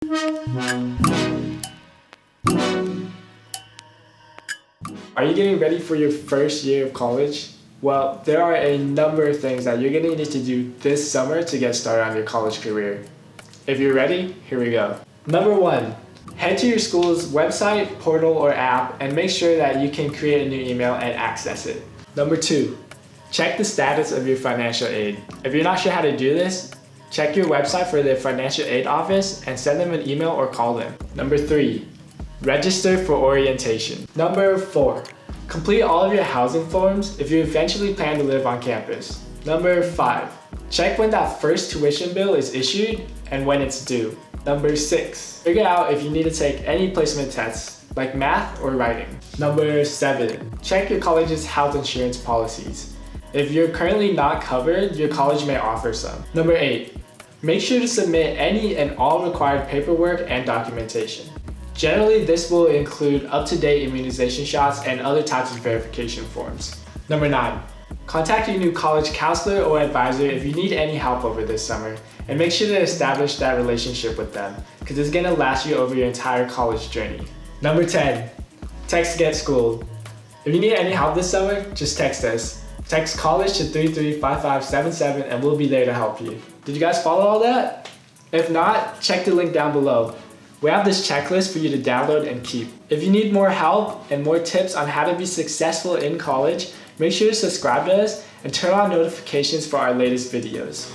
Are you getting ready for your first year of college? Well, there are a number of things that you're going to need to do this summer to get started on your college career. If you're ready, here we go. Number 1, head to your school's website, portal, or app and make sure that you can create a new email and access it. Number 2, check the status of your financial aid. If you're not sure how to do this, check your website for the financial aid office and send them an email or call them. Number 3, register for orientation. Number 4, complete all of your housing forms if you eventually plan to live on campus. Number 5, check when that first tuition bill is issued and when it's due. Number 6, figure out if you need to take any placement tests like math or writing. Number 7, check your college's health insurance policies. If you're currently not covered, your college may offer some. Number 8, make sure to submit any and all required paperwork and documentation. Generally, this will include up-to-date immunization shots and other types of verification forms. Number 9, contact your new college counselor or advisor if you need any help over this summer, and make sure to establish that relationship with them, because it's going to last you over your entire college journey. Number 10, text Get Schooled. If you need any help this summer, just text us. Text college to 335577 and we'll be there to help you. Did you guys follow all that? If not, check the link down below. We have this checklist for you to download and keep. If you need more help and more tips on how to be successful in college, make sure to subscribe to us and turn on notifications for our latest videos.